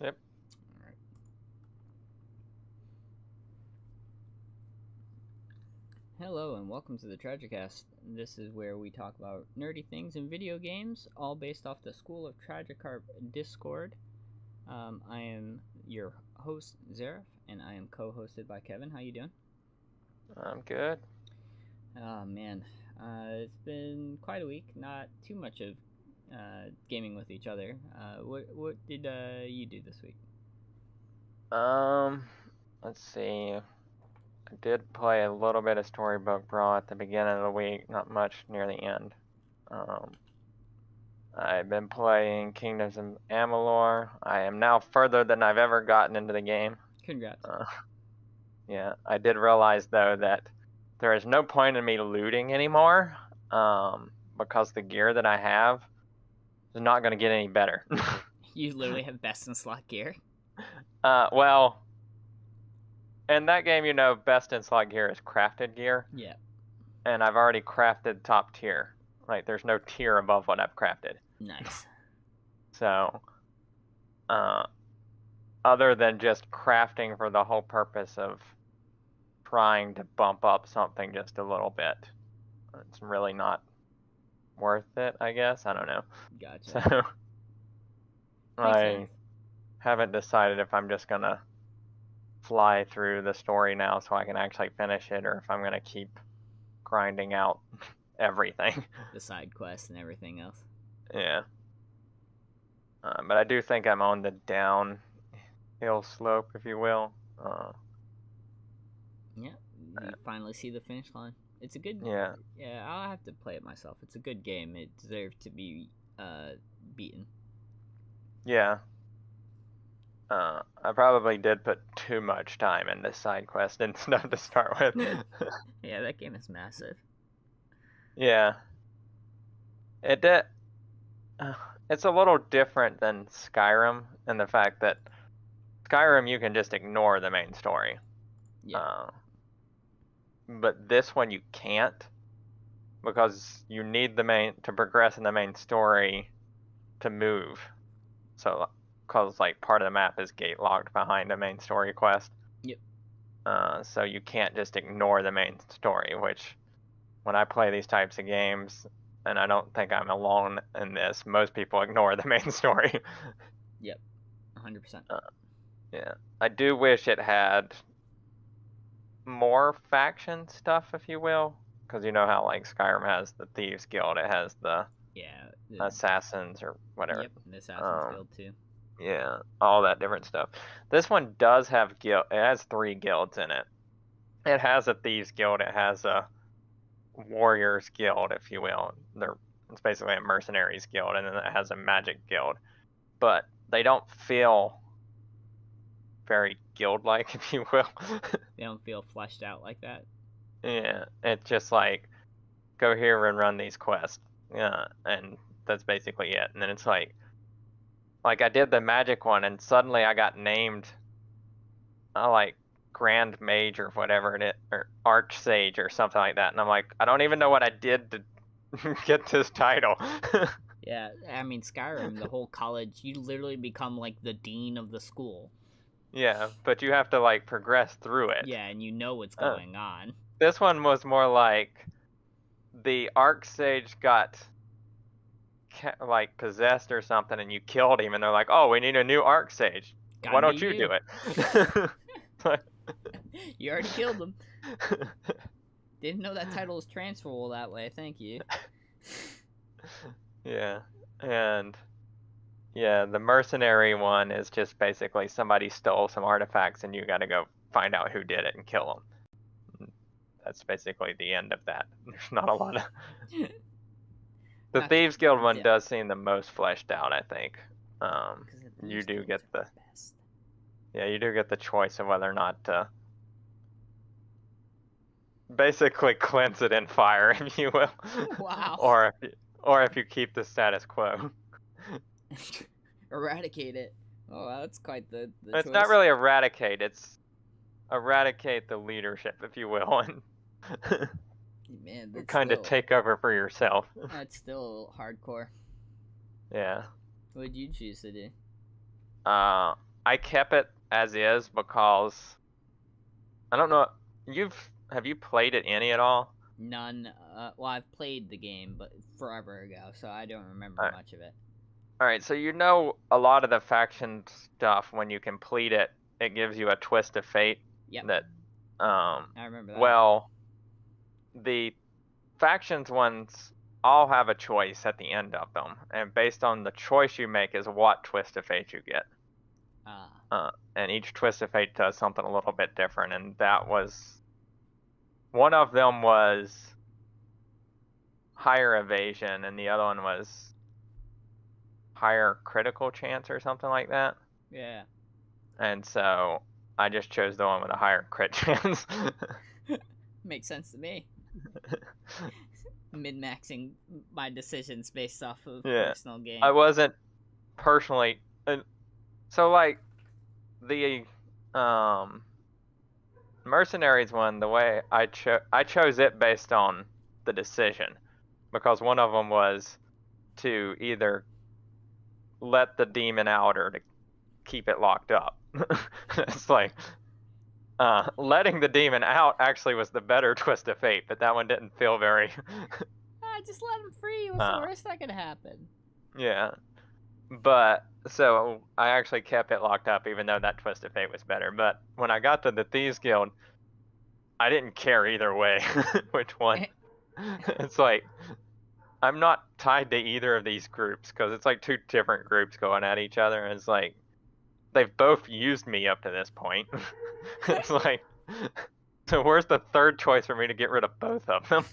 Yep. All right. Hello and welcome to the Tragikast. This is where we talk about nerdy things in video games, all based off the School of Tragikart Discord. I am your host, Zareth, and I am co-hosted by Kevin. How you doing? I'm good. Oh man, it's been quite a week. Not too much of gaming with each other. What did you do this week? Let's see. I did play a little bit of Storybook Brawl at the beginning of the week, not much near the end. I've been playing Kingdoms of Amalur. I am now further than I've ever gotten into the game. Congrats. Yeah, I did realize though that there is no point in me looting anymore, because the gear that I have is not going to get any better. You literally have best in slot gear. Well, in that game, best in slot gear is crafted gear. Yeah. And I've already crafted top tier. Like, there's no tier above what I've crafted. Nice. So, other than just crafting for the whole purpose of trying to bump up something just a little bit, it's really not worth it, I guess. I don't know. Gotcha. So, Makes I sense. haven't decided if I'm just going to fly through the story now so I can actually finish it, or if I'm going to keep grinding out everything. The side quests and everything else. Yeah. But I do think I'm on the downhill slope, if you will. Yeah, you finally see the finish line. It's a good. Yeah. Yeah, I'll have to play it myself. It's a good game. It deserved to be beaten. Yeah. I probably did put too much time into side quest and stuff to start with. Yeah, that game is massive. Yeah. It did. It's a little different than Skyrim in the fact that Skyrim you can just ignore the main story. Yeah. But this one you can't, because you need the main to progress in the main story to move. So, because like part of the map is gate locked behind a main story quest. Yep. So you can't just ignore the main story, which when I play these types of games, and I don't think I'm alone in this, most people ignore the main story. Yep. 100%. Yeah. I do wish it had more faction stuff, if you will, because you know how like Skyrim has the Thieves Guild, it has the Assassins or whatever. Yep, the Assassins Guild too. Yeah, all that different stuff. This one does have guild. It has 3 guilds in it. It has a Thieves Guild. It has a Warriors Guild, if you will. It's basically a Mercenaries Guild, and then it has a Magic Guild. But they don't feel very guild-like, if you will. They don't feel fleshed out like that. Yeah, it's just like, go here and run these quests. Yeah, and that's basically it. And then it's like I did the magic one, and suddenly I got named, like Grand Mage or whatever it is, or Archsage or something like that. And I'm like, I don't even know what I did to get this title. Yeah, I mean Skyrim, the whole college, you literally become like the dean of the school. Yeah, but you have to like progress through it. Yeah, and you know what's going on. This one was more like the Archsage got like possessed or something, and you killed him, and they're like, "Oh, we need a new Archsage. Why don't you do it?" You already killed him. Didn't know that title was transferable that way. Thank you. Yeah, and yeah, the mercenary one is just basically somebody stole some artifacts, and you got to go find out who did it and kill them. That's basically the end of that. There's not a lot of. The Thieves Guild one does seem the most fleshed out, I think. You do get the. Yeah, you do get the choice of whether or not to basically cleanse it in fire, if you will. Wow. Or if you keep the status quo. Eradicate it. Oh, that's quite the It's choice. not really eradicate. It's eradicate the leadership, if you will, and man, that's kind of take over for yourself. That's still hardcore. Yeah. What did you choose to do? I kept it as is because I don't know. Have you played it any at all? None. Well, I've played the game, but forever ago, so I don't remember Alright. much of it. Alright, so you know a lot of the faction stuff when you complete it, it gives you a twist of fate Yep. that I remember that. well, the factions ones all have a choice at the end of them, and based on the choice you make is what twist of fate you get. And each twist of fate does something a little bit different, and that was one of them was higher evasion, and the other one was higher critical chance or something like that. Yeah. And so I just chose the one with a higher crit chance. Makes sense to me. Min-maxing my decisions based off of personal gain. I wasn't personally, so like the mercenaries one, the way I chose it based on the decision, because one of them was to either let the demon out or to keep it locked up. It's like letting the demon out actually was the better twist of fate, but that one didn't feel very. Just let him free. What's the worst that could happen? Yeah, but so I actually kept it locked up, even though that twist of fate was better. But when I got to the Thieves Guild, I didn't care either way which one. It's like I'm not tied to either of these groups because it's like two different groups going at each other. And it's like they've both used me up to this point. It's like, so where's the third choice for me to get rid of both of them?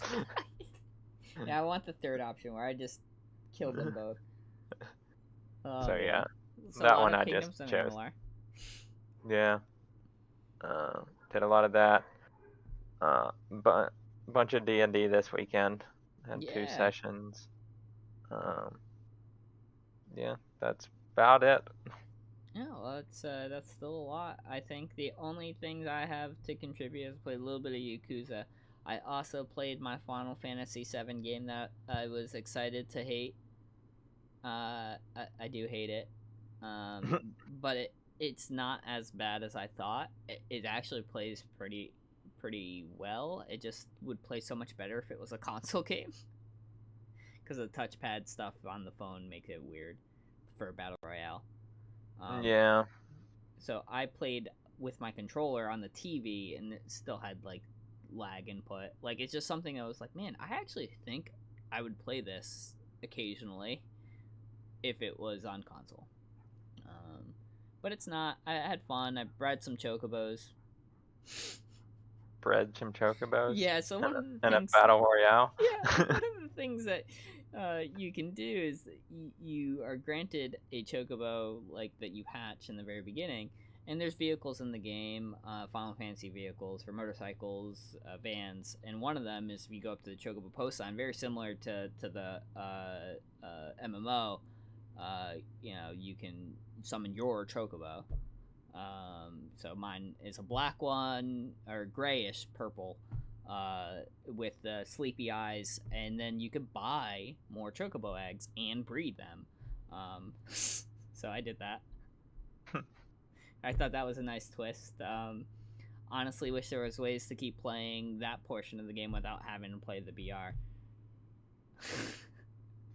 Yeah, I want the third option where I just kill them both. So yeah, so that one I just chose. Yeah, did a lot of that. But bunch of D&D this weekend. Had 2 sessions. Yeah, that's about it. Yeah, well, that's still a lot. I think the only things I have to contribute is play a little bit of Yakuza. I also played my Final Fantasy VII game that I was excited to hate. I do hate it, but it's not as bad as I thought. It actually plays pretty well. It just would play so much better if it was a console game, because the touchpad stuff on the phone makes it weird for Battle Royale. Yeah. So I played with my controller on the TV, and it still had like lag input. Like, it's just something I was like, man, I actually think I would play this occasionally if it was on console. But it's not. I had fun. I bred some chocobos. Bred some chocobos? Yeah, so one of the in things, a battle royale? Yeah, one of the things that you can do is you are granted a chocobo like that you hatch in the very beginning, and there's vehicles in the game, Final Fantasy vehicles for motorcycles, vans, and one of them is if you go up to the chocobo post sign, very similar to the MMO. You can summon your chocobo. So mine is a black one, or grayish purple, with sleepy eyes, and then you could buy more chocobo eggs and breed them. So I did that. I thought that was a nice twist. Honestly, wish there was ways to keep playing that portion of the game without having to play the BR.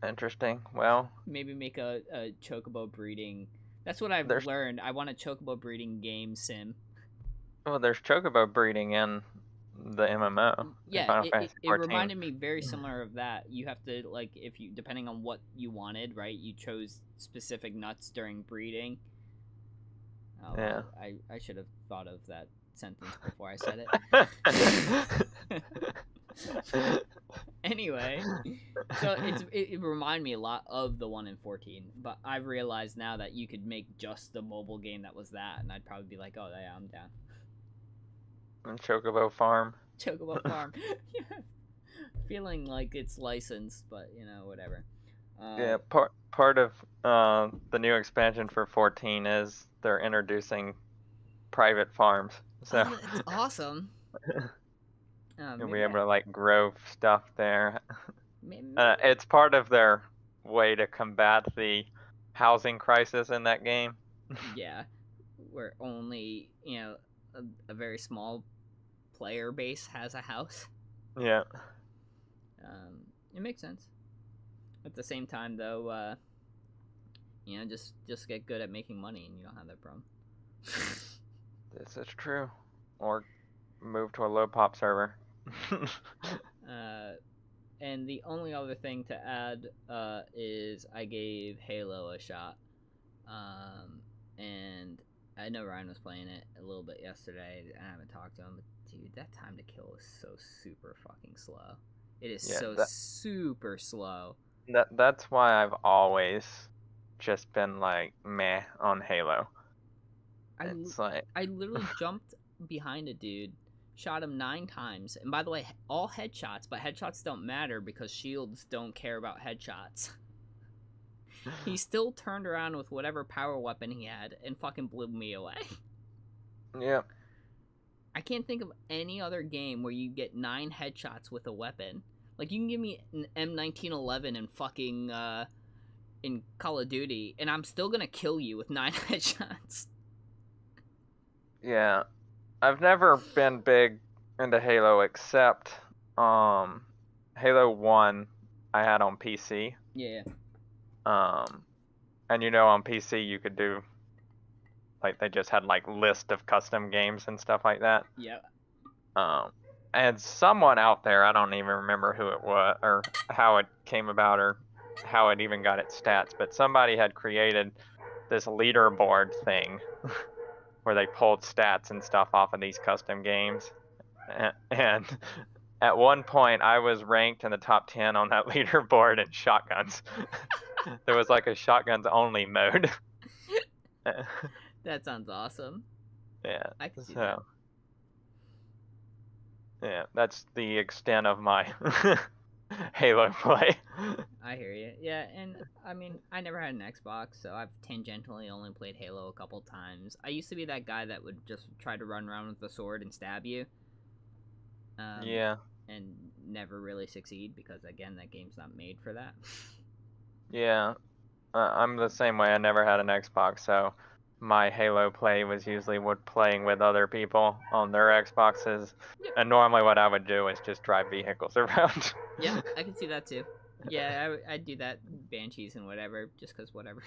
Interesting. Well, maybe make a chocobo breeding. That's what I've learned. I want a chocobo breeding game sim. Well, there's chocobo breeding in the MMO. Yeah, it reminded me very similar of that. You have to, like, if you, depending on what you wanted, right? You chose specific nuts during breeding. Yeah. I should have thought of that sentence before I said it. Anyway, so it reminded me a lot of the one in 14, but I've realized now that you could make just the mobile game that was that, and I'd probably be like, oh yeah, I'm down. Chocobo Farm. Chocobo Farm. Feeling like it's licensed, but whatever. Yeah, part of the new expansion for 14 is they're introducing private farms. So it's awesome. You'll be able to like grow stuff there. It's part of their way to combat the housing crisis in that game. Yeah, where only a very small player base has a house. Yeah. It makes sense. At the same time, though, just get good at making money, and you don't have that problem. This is true. Or move to a low pop server. And the only other thing to add is I gave Halo a shot. And I know Ryan was playing it a little bit yesterday. I haven't talked to him, but dude, that time to kill is so super fucking slow. It is super slow. That's why I've always just been like meh on Halo. I literally jumped behind a dude, shot him 9 times, and by the way, all headshots, but headshots don't matter because shields don't care about headshots. He still turned around with whatever power weapon he had and fucking blew me away. Yeah. I can't think of any other game where you get 9 headshots with a weapon. Like, you can give me an M1911 and fucking in Call of Duty, and I'm still gonna kill you with 9 headshots. Yeah. I've never been big into Halo except Halo 1 I had on PC. Yeah. And on PC you could do, like, they just had like list of custom games and stuff like that. Yeah. And someone out there, I don't even remember who it was or how it came about or how it even got its stats, but somebody had created this leaderboard thing where they pulled stats and stuff off of these custom games. And at one point I was ranked in the top 10 on that leaderboard in shotguns. There was like a shotguns only mode. That sounds awesome. Yeah. I can see that. Yeah, that's the extent of my Halo play. I hear you. Yeah, and I mean, I never had an Xbox, so I've tangentially only played Halo a couple times. I used to be that guy that would just try to run around with the sword and stab you. Yeah. And never really succeed because, again, that game's not made for that. Yeah. I'm the same way. I never had an Xbox, so my Halo play was usually playing with other people on their Xboxes. Yep. And normally what I would do is just drive vehicles around. Yeah, I can see that too. Yeah, I'd do that, Banshees and whatever, just because whatever.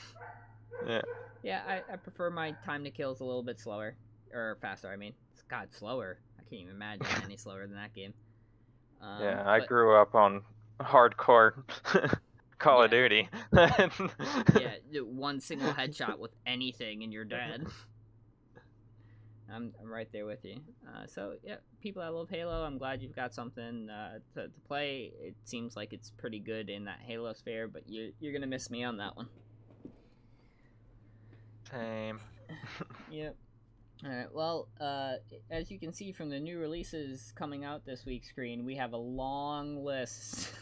Yeah. Yeah, I prefer my time to kills a little bit slower. Or faster, I mean. God, slower. I can't even imagine any slower than that game. Yeah, I grew up on hardcore Call of Duty. Yeah, one single headshot with anything and you're dead. I'm right there with you. So, yeah, people that love Halo, I'm glad you've got something to play. It seems like it's pretty good in that Halo sphere, but you're going to miss me on that one. Same. Yep. Alright, well, as you can see from the new releases coming out this week's screen, we have a long list.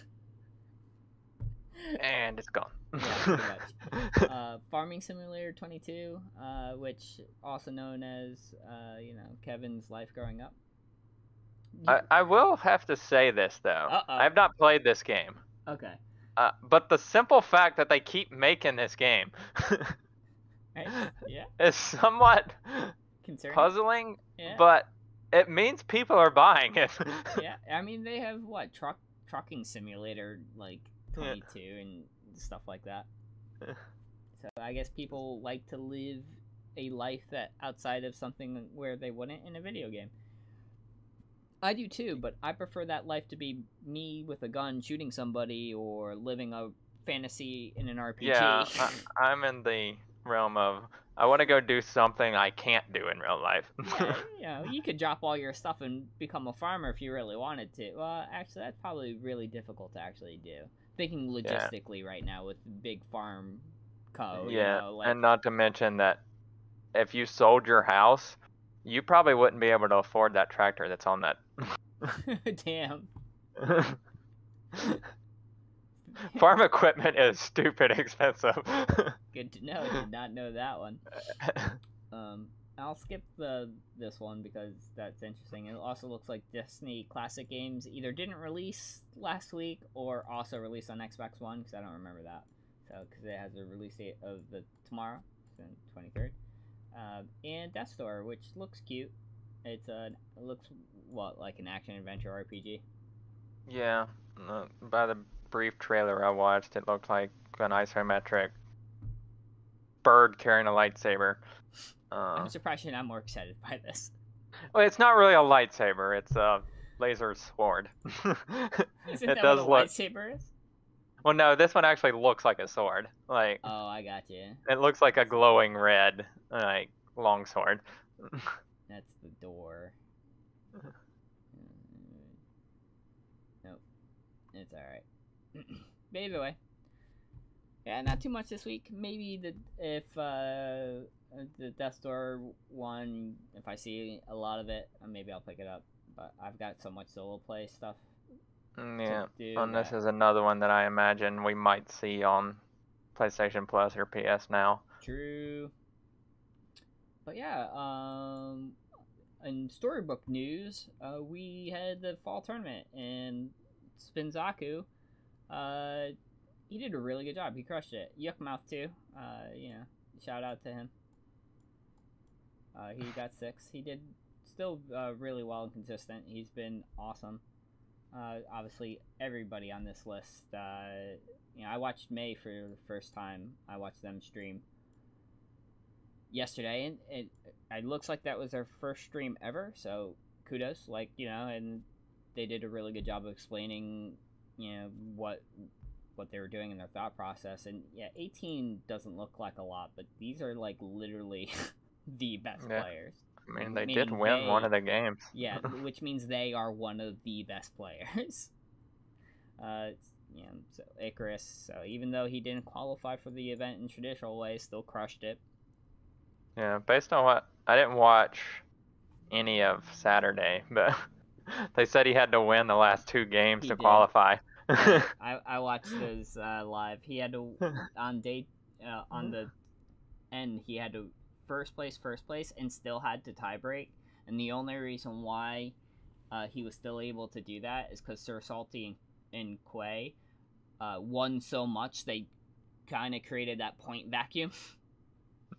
And it's gone. Yeah, pretty much. Farming Simulator 22, which also known as, Kevin's life growing up. I will have to say this, though. Uh-oh. I have not played this game. Okay. But the simple fact that they keep making this game is somewhat concerning, puzzling, but it means people are buying it. Yeah, I mean, they have, Trucking Simulator, 22 and stuff like that. So I guess people like to live a life that outside of something where they wouldn't in a video game. I do too, but I prefer that life to be me with a gun shooting somebody or living a fantasy in an RPG. Yeah, I'm in the realm of I want to go do something I can't do in real life. Yeah, you could drop all your stuff and become a farmer if you really wanted to. Well, actually, that's probably really difficult to actually do. Thinking logistically right now with big farm co. Yeah, and not to mention that if you sold your house, you probably wouldn't be able to afford that tractor that's on that. Damn. Farm equipment is stupid expensive. Good to know. Did not know that one. I'll skip this one because that's interesting. It also looks like Destiny Classic games either didn't release last week or also released on Xbox One because I don't remember that. So because it has a release date of tomorrow, 23rd. And Death Store, which looks cute. It looks what, like an action adventure RPG. Yeah, by the brief trailer I watched, it looked like an isometric bird carrying a lightsaber. I'm surprised you're not more excited by this. Well, it's not really a lightsaber; it's a laser sword. Isn't It that does what a look. lightsaber is? Well, no, this one actually looks like a sword. Like Oh, I got you. it looks like a glowing red, like long sword. That's the door. Nope. It's alright. But either way. Yeah, not too much this week. Maybe if the Death Store one, if I see a lot of it, maybe I'll pick it up. But I've got so much solo play stuff. Yeah, do and this that. is another one that I imagine we might see on PlayStation Plus or PS Now. True. But yeah, in Storybook news, we had the fall tournament, and Spinzaku, he did a really good job. He crushed it. Yuckmouth too. Shout out to him. He got 6. He did still really well and consistent. He's been awesome. Obviously, everybody on this list. I watched May for the first time. I watched them stream yesterday, and it looks like that was their first stream ever. So kudos, and they did a really good job of explaining, what they were doing in their thought process. And yeah, 18 doesn't look like a lot, but these are like literally the best players. I mean, they did win one of the games. Yeah, which means they are one of the best players. So Icarus, so even though he didn't qualify for the event in traditional way, still crushed it. Yeah, based on what I didn't watch any of Saturday, but they said he had to win the last 2 games to qualify. I watched his live. He had to on the end. He had to first place, and still had to tie break. And the only reason why he was still able to do that is because Sir Salty and Quay won so much they kind of created that point vacuum.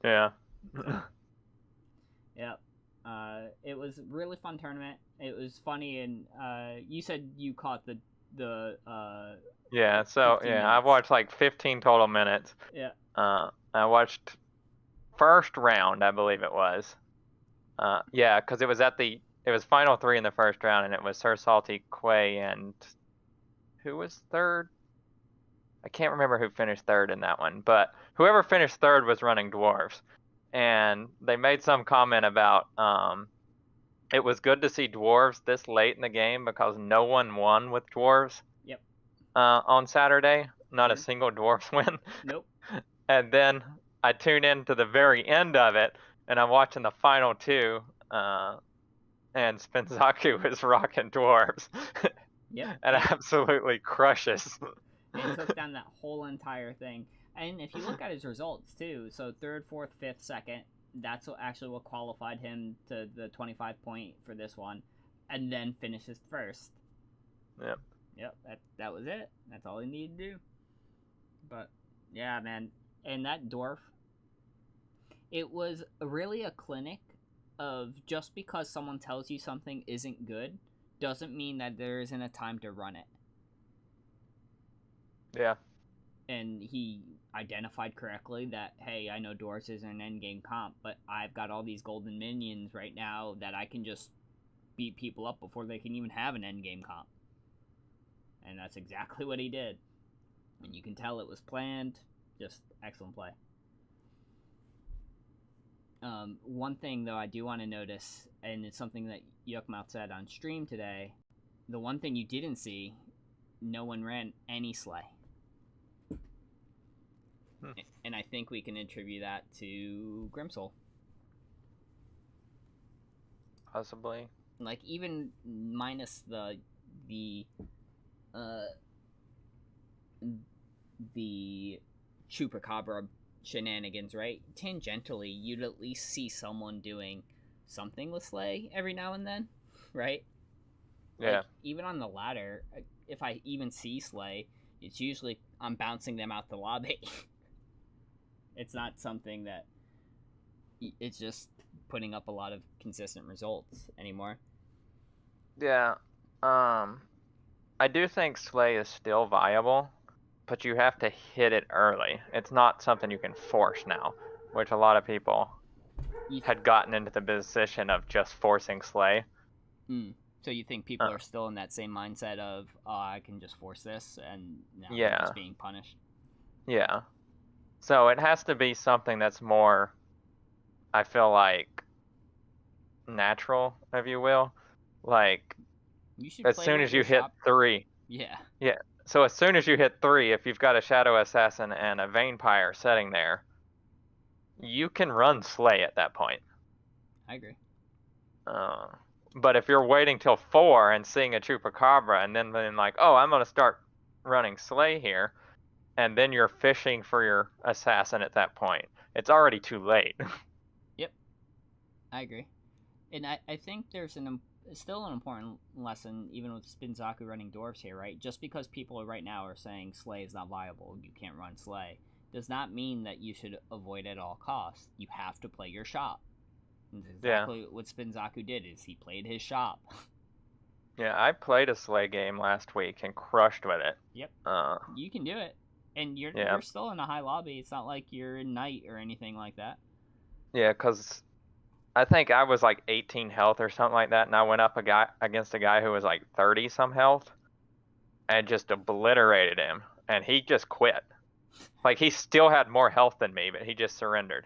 Yeah. Yep. It was a really fun tournament. It was funny, and you said you caught the yeah. So yeah, I watched like 15 total minutes. Yeah. I watched first round, I believe it was. Yeah, because it was final 3 in the first round, and it was Sir Salty, Quay, and who was third? I can't remember who finished third in that one, but whoever finished third was running dwarves. And they made some comment about it was good to see dwarves this late in the game because no one won with dwarves. Yep. On Saturday, not a single dwarves win. Nope. And then I tune in to the very end of it, and I'm watching the final 2, and Spinzaku is rocking dwarves. Yep. And absolutely crushes. It took down that whole entire thing. And if you look at his results too, so 3rd, 4th, 5th, 2nd, that's what qualified him to the 25 point for this one, and then finishes first. Yep. Yep. That was it. That's all he needed to do. But yeah, man, and that dwarf, it was really a clinic of just because someone tells you something isn't good doesn't mean that there isn't a time to run it. Yeah. And he identified correctly that, hey, I know dwarves isn't an endgame comp, but I've got all these golden minions right now that I can just beat people up before they can even have an endgame comp. And that's exactly what he did. And you can tell it was planned. Just excellent play. One thing, though, I do want to notice, and it's something that Yuckmouth said on stream today, the one thing you didn't see, no one ran any sleigh. And I think we can attribute that to Grimsoul. Possibly. Like, even minus the Chupacabra shenanigans, right? Tangentially, you'd at least see someone doing something with sleigh every now and then, right? Yeah. Like, even on the ladder, if I even see sleigh, it's usually I'm bouncing them out the lobby. It's not something that it's just putting up a lot of consistent results anymore. Yeah. I do think Slay is still viable, but you have to hit it early. It's not something you can force now, which a lot of people had gotten into the position of just forcing Slay. So you think people are still in that same mindset of, oh, I can just force this, and now they're Yeah. just being punished? Yeah. So it has to be something that's more, I feel like, natural, if you will. Like, You should as play soon with as your you hit shop. 3. Yeah. Yeah. So as soon as you hit 3, if you've got a Shadow Assassin and a Vampire setting there, you can run Slay at that point. I agree. But if you're waiting till 4 and seeing a Chupacabra and then being like, oh, I'm going to start running Slay here, and then you're fishing for your Assassin at that point, it's already too late. Yep. I agree. And I think there's still an important lesson, even with Spinzaku running dwarves here, right? Just because people right now are saying Slay is not viable, you can't run Slay, does not mean that you should avoid it at all costs. You have to play your shop. And exactly what Spinzaku did is he played his shop. Yeah, I played a Slay game last week and crushed with it. Yep. You can do it. And you're still in a high lobby. It's not like you're in Knight or anything like that. Yeah, because I think I was like 18 health or something like that, and I went up against a guy who was like 30 some health and just obliterated him, and he just quit. Like, he still had more health than me, but he just surrendered.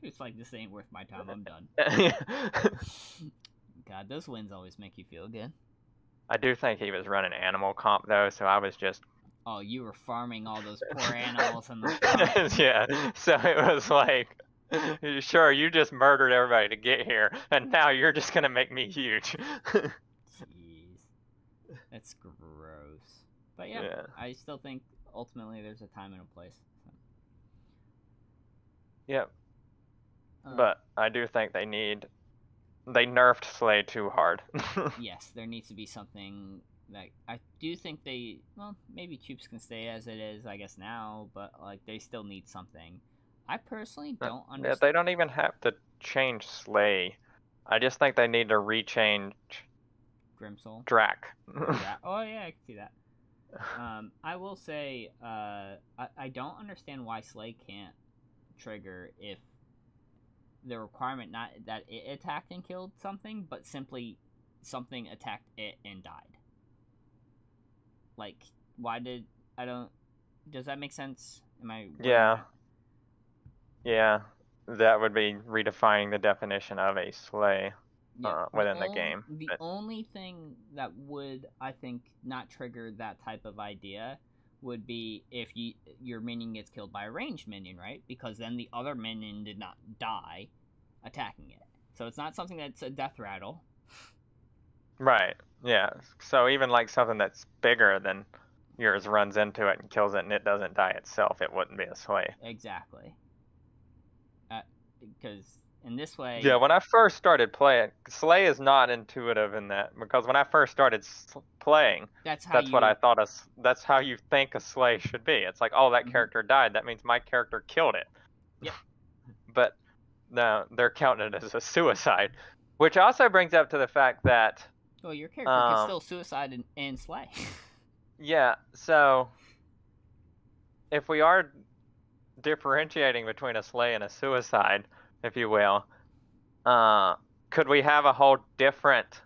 It's like, this ain't worth my time, I'm done. God, those wins always make you feel good. I do think he was running animal comp, though, so I was just... Oh, you were farming all those poor animals in the farm. Yeah, so it was like, sure, you just murdered everybody to get here, and now you're just gonna make me huge. Jeez. That's gross. But yeah, I still think ultimately there's a time and a place. So. Yep. But I do think they nerfed Slay too hard. Yes, there needs to be something that I do think maybe Troops can stay as it is, I guess, now, but like they still need something. I personally don't understand. They don't even have to change Slay. I just think they need to rechange Grimsoul. Drac. Oh yeah, I can see that. I will say, I don't understand why Slay can't trigger if the requirement not that it attacked and killed something, but simply something attacked it and died. Like, why did I don't? Does that make sense? Am I? Yeah, that would be redefining the definition of a Slay within the game. The only thing that would, I think, not trigger that type of idea would be if your minion gets killed by a ranged minion, right? Because then the other minion did not die attacking it. So it's not something that's a death rattle. Right, yeah. So even like something that's bigger than yours runs into it and kills it and it doesn't die itself, it wouldn't be a Slay. Exactly. Because in this way... Yeah, when I first started playing, Slay is not intuitive in that, because when I first started playing, that's what I thought that's how you think a Slay should be. It's like, oh, that character died, that means my character killed it. Yep. But no, they're counting it as a suicide, which also brings up to the fact that... Well, your character can still suicide and Slay. Yeah, so if we are differentiating between a Slay and a suicide, if you will, could we have a whole different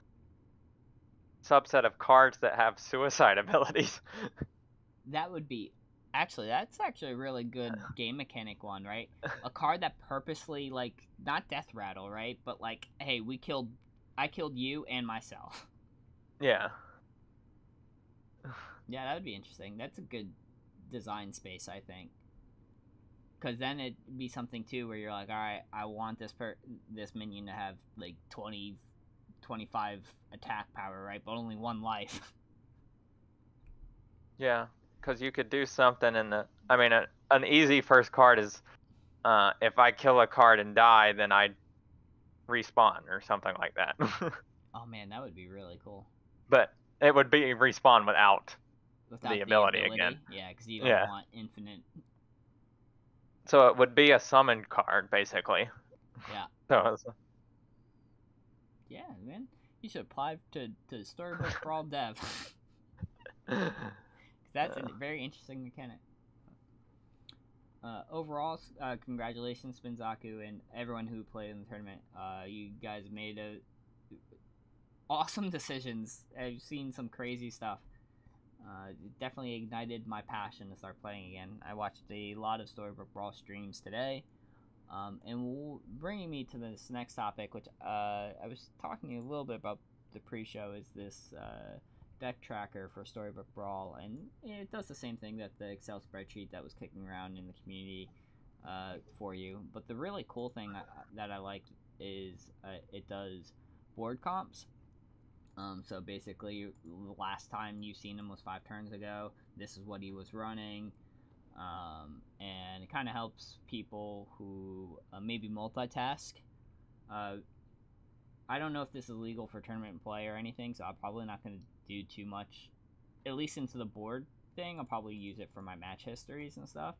subset of cards that have suicide abilities? That would be... that's actually a really good game mechanic one, right? A card that purposely, like, not death rattle, right? But like, hey, I killed you and myself. Yeah. Yeah, that would be interesting. That's a good design space, I think. Because then it'd be something, too, where you're like, alright, I want this minion to have, like, 25 attack power, right? But only 1 life. Yeah, because you could do something in the... I mean, an easy first card is, if I kill a card and die, then I respawn, or something like that. Oh, man, that would be really cool. But it would be respawn without the ability again. Yeah, because you don't want infinite... So it would be a summon card, basically. Yeah. So I was, Yeah, man. You should apply to Storybook Brawl Dev. That's a very interesting mechanic. Overall, congratulations, Spinzaku, and everyone who played in the tournament. You guys made awesome decisions. I've seen some crazy stuff. It definitely ignited my passion to start playing again. I watched a lot of Storybook Brawl streams today. And bringing me to this next topic, which I was talking a little bit about the pre-show, is this deck tracker for Storybook Brawl, and it does the same thing that the Excel spreadsheet that was kicking around in the community for you. But the really cool thing that I like is it does board comps. So basically, the last time you seen him was 5 turns ago. This is what he was running. And it kind of helps people who maybe multitask. I don't know if this is legal for tournament play or anything, so I'm probably not going to do too much, at least into the board thing. I'll probably use it for my match histories and stuff.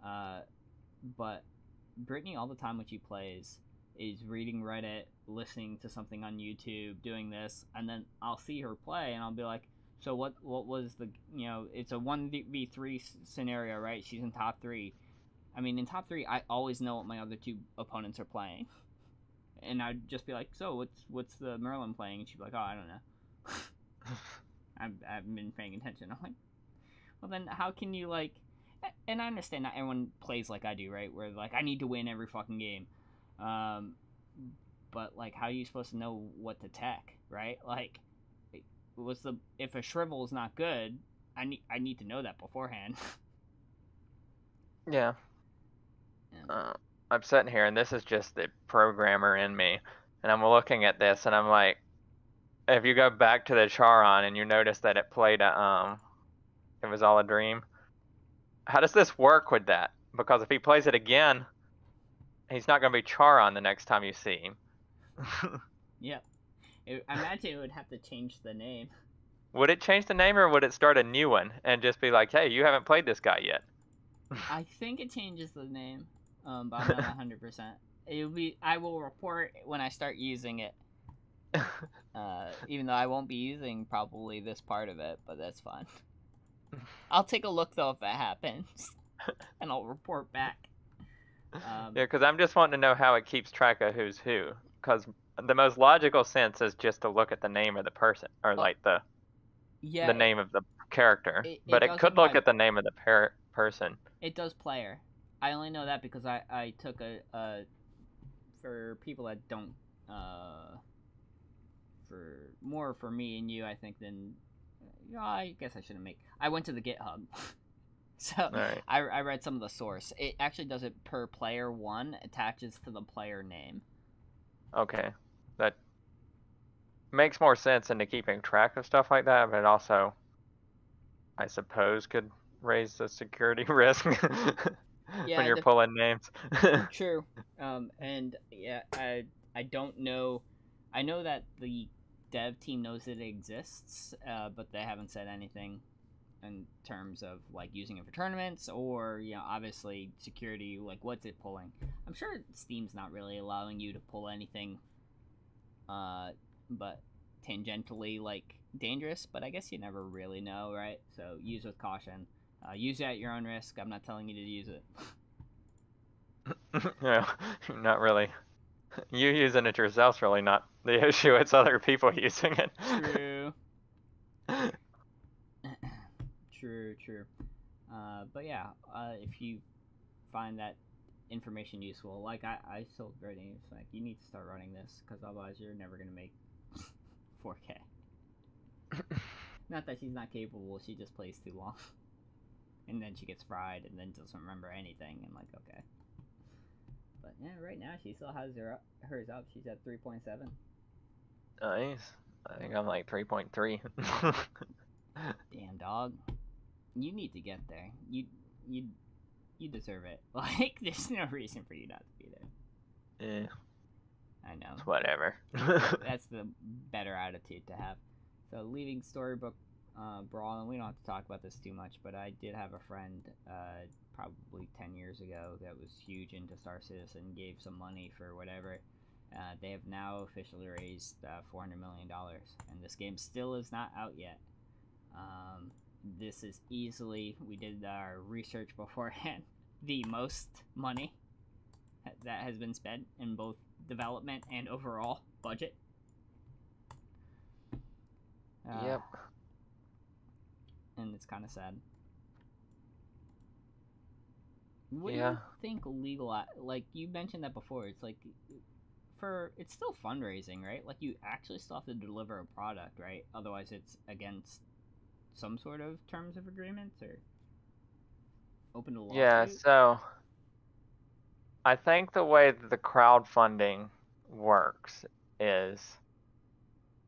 But Brittany, all the time when she plays, is reading Reddit, listening to something on YouTube, doing this, and then I'll see her play, and I'll be like, so what was the, it's a 1v3 scenario, right? She's in top 3. I mean, in top 3, I always know what my other 2 opponents are playing. And I'd just be like, so what's the Merlin playing? And she'd be like, oh, I don't know. I haven't been paying attention. I'm like, well, then how can you, like, and I understand not everyone plays like I do, right? Where, like, I need to win every fucking game. But, like, how are you supposed to know what to tech, right? Like, if a shrivel is not good, I need to know that beforehand. yeah. I'm sitting here, and this is just the programmer in me, and I'm looking at this, and I'm like, if you go back to the Charon and you notice that it played it was all a dream. How does this work with that? Because if he plays it again, he's not going to be Charon the next time you see him. Yep. I imagine it would have to change the name. Would it change the name, or would it start a new one and just be like, hey, you haven't played this guy yet? I think it changes the name, but I'm not 100%. I will report when I start using it. Even though I won't be using probably this part of it, but that's fine. I'll take a look though if that happens, and I'll report back. Yeah, because I'm just wanting to know how it keeps track of who's who. Because the most logical sense is just to look at the name of the person, or like the name of the character. But it could look at the name of the person. It does player. I only know that because I took a for people that don't for me and you, I think, than I guess I shouldn't make. I went to the GitHub. So right. I read some of the source. It actually does it per player 1, attaches to the player name. Okay. That makes more sense into keeping track of stuff like that, but it also, I suppose, could raise the security risk when you're pulling names. True. And yeah, I don't know. I know that the dev team knows it exists, but they haven't said anything in terms of like using it for tournaments or obviously security, like what's it pulling. I'm sure Steam's not really allowing you to pull anything but tangentially like dangerous, but I guess you never really know, right? So use with caution. Use it at your own risk. I'm not telling you to use it. No, not really. You using it yourself's really not the issue. It's other people using it. True. True. But yeah, if you find that information useful, like I told Brittany, it's like, you need to start running this, because otherwise you're never going to make 4K. Not that she's not capable, she just plays too long. And then she gets fried, and then doesn't remember anything, and like, okay. But yeah, right now she still has hers up. She's at 3.7. Nice. I think I'm like 3.3. Damn, dog. You need to get there. You deserve it. Like, there's no reason for you not to be there. Yeah. I know. It's whatever. That's the better attitude to have. So, leaving Storybook Brawl, and we don't have to talk about this too much, but I did have a friend probably 10 years ago that was huge into Star Citizen, gave some money for whatever. They have now officially raised $400 million, and this game still is not out yet. This is easily, we did our research beforehand, the most money that has been spent in both development and overall budget. Yep. And it's kind of sad. What Yeah. do you think legal? Like you mentioned that before, it's like it's still fundraising, right? Like you actually still have to deliver a product, right? Otherwise, it's against some sort of terms of agreements or open to lawsuit. Yeah, so I think the way that the crowdfunding works is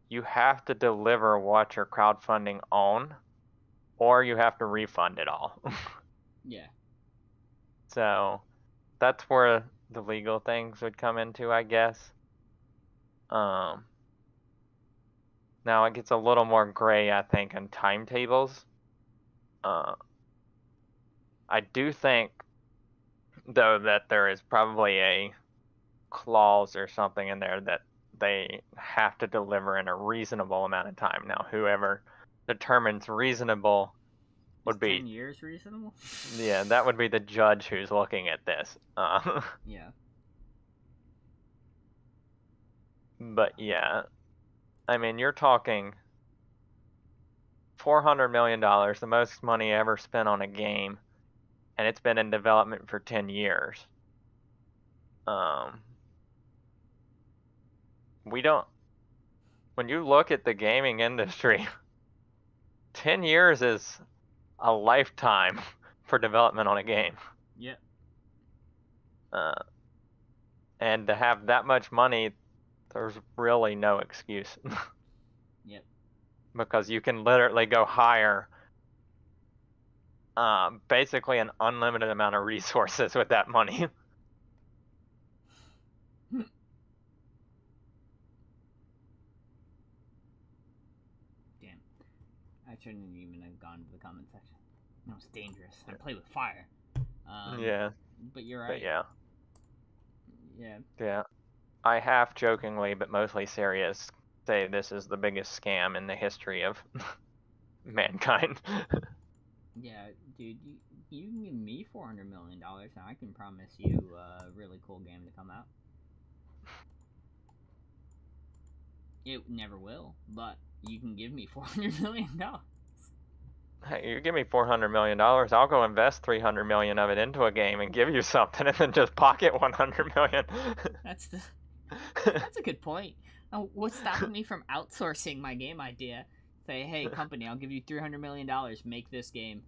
you have to deliver what you're crowdfunding on, or you have to refund it all. Yeah. So that's where the legal things would come into, I guess. Now it gets a little more gray, I think, in timetables. I do think, though, that there is probably a clause or something in there that they have to deliver in a reasonable amount of time. Now, whoever determines reasonable would be 10 years reasonable? Yeah, that would be the judge who's looking at this. Yeah. But yeah, I mean, you're talking $400 million, the most money ever spent on a game, and it's been in development for 10 years. When you look at the gaming industry, 10 years is a lifetime for development on a game. Yep. And to have that much money, there's really no excuse. Yep. Because you can literally go hire basically an unlimited amount of resources with that money. Damn. I shouldn't even have gone to the comment section. That was dangerous. I play with fire. Yeah. But you're right. But yeah. Yeah. Yeah. I half jokingly, but mostly serious, say this is the biggest scam in the history of mankind. Yeah, dude, you can give me $400 million, and I can promise you a really cool game to come out. It never will, but you can give me $400 million. Hey, you give me $400 million, I'll go invest $300 million of it into a game and give you something, and then just pocket $100 million. That's a good point. What's stopping me from outsourcing my game idea? Say, hey, company, I'll give you $300 million. Make this game.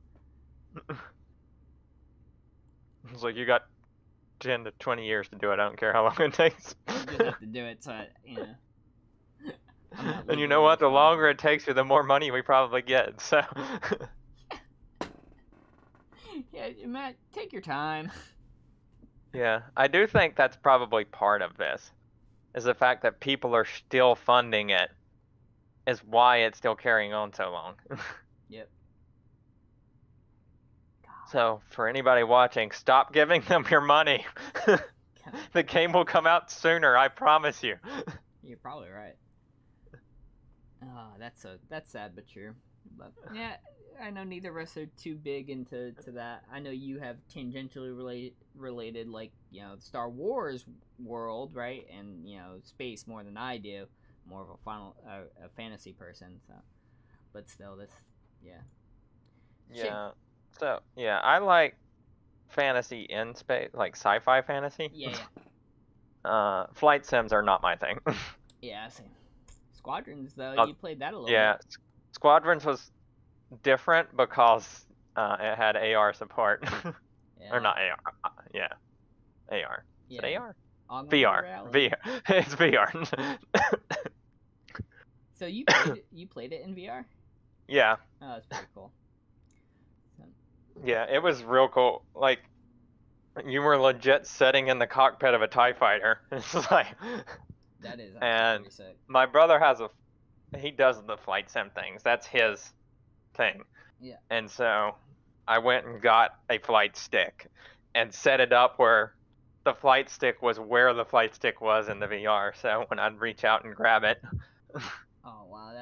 It's like, you got 10 to 20 years to do it. I don't care how long it takes. You just have to do it, so, And you know what? The longer it takes you, the more money we probably get, so... Yeah, Matt, take your time. Yeah, I do think that's probably part of this, is the fact that people are still funding it, is why it's still carrying on so long. Yep. So, for anybody watching, stop giving them your money. The game will come out sooner, I promise you. You're probably right. Oh, that's sad but true. But yeah, I know neither of us are too big into that. I know you have tangentially related, like, Star Wars world, right? And, space more than I do. More of a fantasy person, so. But still, yeah. Yeah. So, yeah, I like fantasy in space, like sci-fi fantasy. Yeah. Flight sims are not my thing. Yeah, same. Squadrons, though, you played that a little bit. Yeah, Squadrons was different because it had AR support. Yeah. Or not AR. Yeah. AR. Is it AR? Augmented VR. reality. VR. It's VR. So you played it in VR? Yeah. Oh, that's pretty cool. Yeah, it was real cool. Like, you were legit sitting in the cockpit of a TIE fighter. It's like... That is and sick. my brother he does the flight sim things. That's his thing. Yeah. And so I went and got a flight stick and set it up where the flight stick was where the flight stick was in the VR. So when I'd reach out and grab it. Oh wow,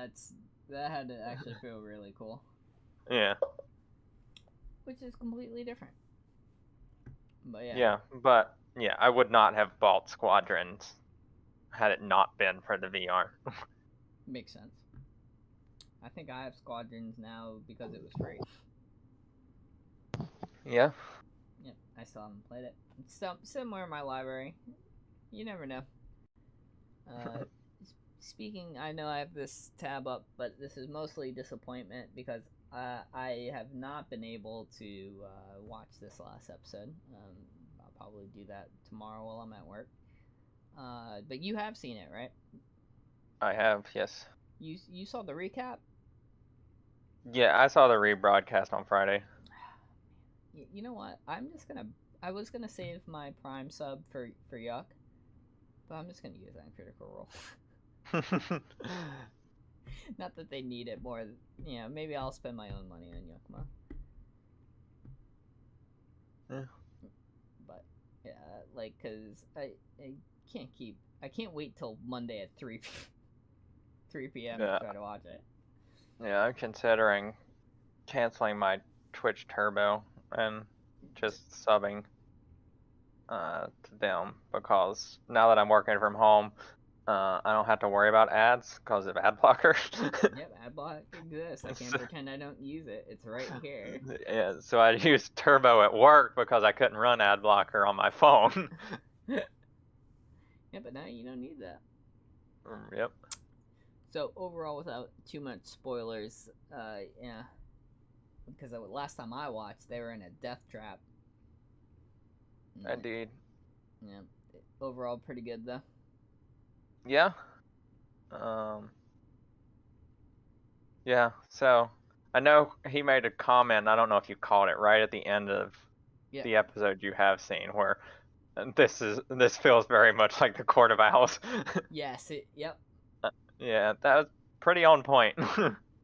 that had to actually feel really cool. Yeah. Which is completely different. But yeah. Yeah, but yeah, I would not have bought Squadrons had it not been for the VR. Makes sense. I think I have Squadrons now because it was free. Yeah. Yep, I still haven't played it. It's somewhere in my library. You never know. Speaking, I know I have this tab up, but this is mostly disappointment because I have not been able to watch this last episode. I'll probably do that tomorrow while I'm at work. But you have seen it, right? I have, yes. You saw the recap? Yeah, I saw the rebroadcast on Friday. You know what? I was gonna save my Prime sub for Yuck, but I'm just gonna use that in Critical Role. Not that they need it more. Maybe I'll spend my own money on Yakima. Yeah. But yeah, like, cause I can't wait till Monday at 3 p.m. to try to watch it. Yeah, I'm considering canceling my Twitch Turbo and just subbing to them because now that I'm working from home, I don't have to worry about ads because of ad blocker. Yep, ad block exists. I can't pretend I don't use it. It's right here. Yeah, so I used Turbo at work because I couldn't run ad blocker on my phone. Yeah, but now you don't need that. Yep. So overall, without too much spoilers, yeah, because last time I watched, they were in a death trap. Indeed. Yeah. Overall, pretty good though. Yeah. Yeah. So I know he made a comment. I don't know if you caught it right at the end of the episode you have seen, where this feels very much like the Court of Owls. Yes. Yep. Yeah, that was pretty on point.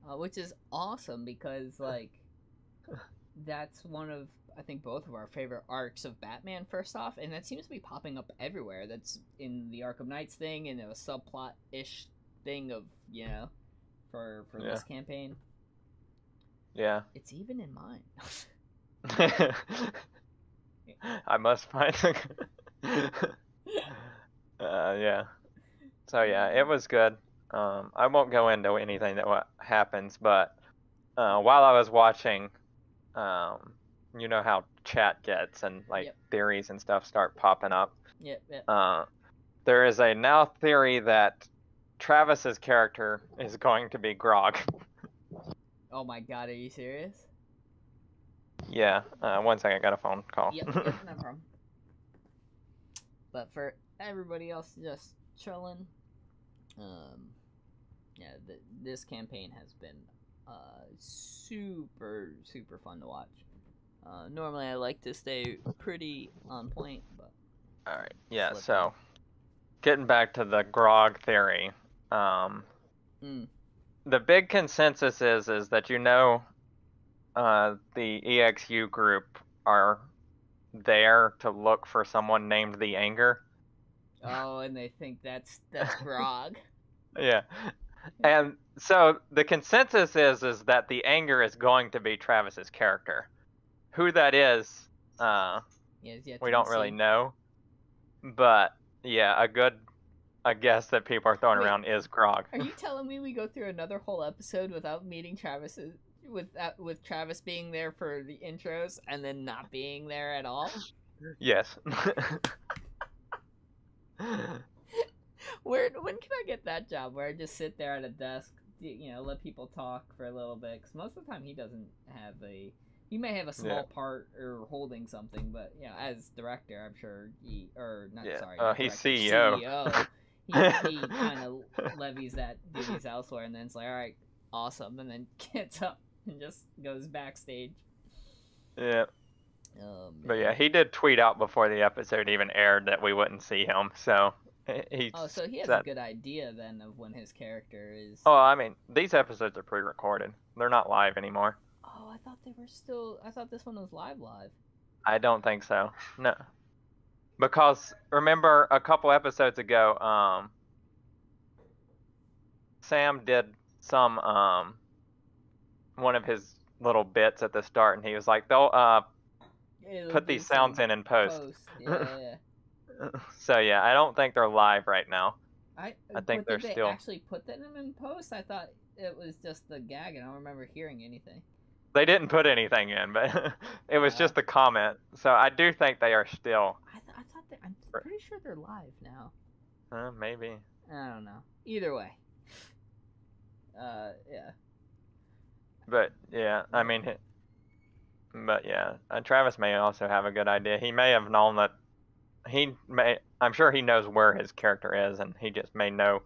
Which is awesome because like that's one of I think both of our favorite arcs of Batman. First off, and that seems to be popping up everywhere. That's in the Arkham Knights thing and a subplot ish thing of for this campaign. Yeah. It's even in mine. I must find. Yeah. So yeah, it was good. I won't go into anything that happens, but while I was watching, you know how chat gets and like theories and stuff start popping up. Yep. There is a now theory that Travis's character is going to be Grog. Oh my god, are you serious? Yeah. 1 second, I got a phone call. Yep, no problem. But for everybody else just chilling, this campaign has been super fun to watch. Normally I like to stay pretty on point, but alright, yeah, so getting back to the Grog theory, the big consensus is that the EXU group are there to look for someone named the Anger. Oh, and they think that's Grog. Yeah. And so the consensus is that the Anger is going to be Travis's character. Who that is, we don't really know. But yeah, a guess that people are throwing around is Grog. Are you telling me we go through another whole episode without meeting Travis's with Travis being there for the intros and then not being there at all? Yes. When can I get that job where I just sit there at a desk, let people talk for a little bit? Because most of the time he doesn't have he may have a small part or holding something, but as director, I'm sure he's CEO. He kind of levies that duties elsewhere, and then it's like, all right, awesome, and then gets up and just goes backstage. Yeah. But yeah, he did tweet out before the episode even aired that we wouldn't see him, so so he has a good idea then of when his character is. Oh, I mean, these episodes are pre-recorded. They're not live anymore. I thought they were still. I thought this one was live. I don't think so. No. Because remember a couple episodes ago, Sam did some one of his little bits at the start, and he was like, they'll put these sounds in post. Yeah. So yeah, I don't think they're live right now. I think they're did still. They actually put them in post? I thought it was just the gag, and I don't remember hearing anything. They didn't put anything in, but it was just a comment. So I do think they are still. I thought I'm pretty sure they're live now. Maybe. I don't know. Either way. Yeah. But yeah, I mean, but yeah, Travis may also have a good idea. He may have known that I'm sure he knows where his character is, and he just may know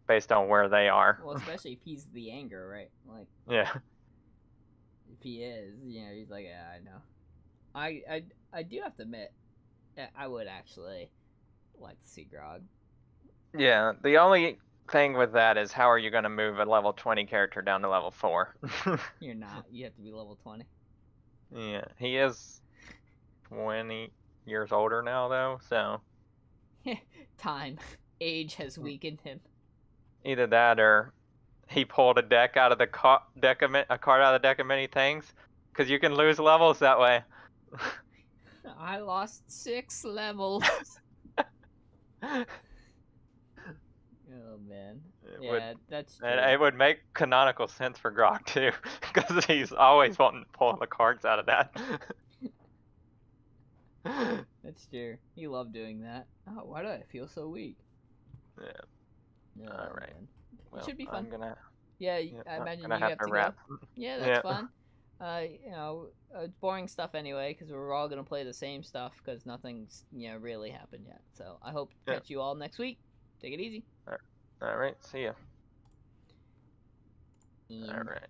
based on where they are. Well, especially if he's the anger, right? Like. Yeah. If he is, he's like, yeah, I know. I do have to admit, I would actually like to see Grog. Yeah, the only thing with that is how are you going to move a level 20 character down to level 4? You're not. You have to be level 20. Yeah, he is 20 years older now, though, so. Time. Age has weakened him. Either that or he pulled a deck out of the card out of the deck of many things, because you can lose levels that way. I lost 6 levels. Oh man, that's true. And it would make canonical sense for Grog too, because he's always wanting to pull the cards out of that. That's true. He loved doing that. Oh, why do I feel so weak? Yeah. All right. Man. Well, it should be fun. I imagine you have to wrap. Go. Yeah, that's fun. It's boring stuff anyway, because we're all gonna play the same stuff, because nothing's really happened yet. So I hope to catch you all next week. Take it easy. All right. See ya. All right.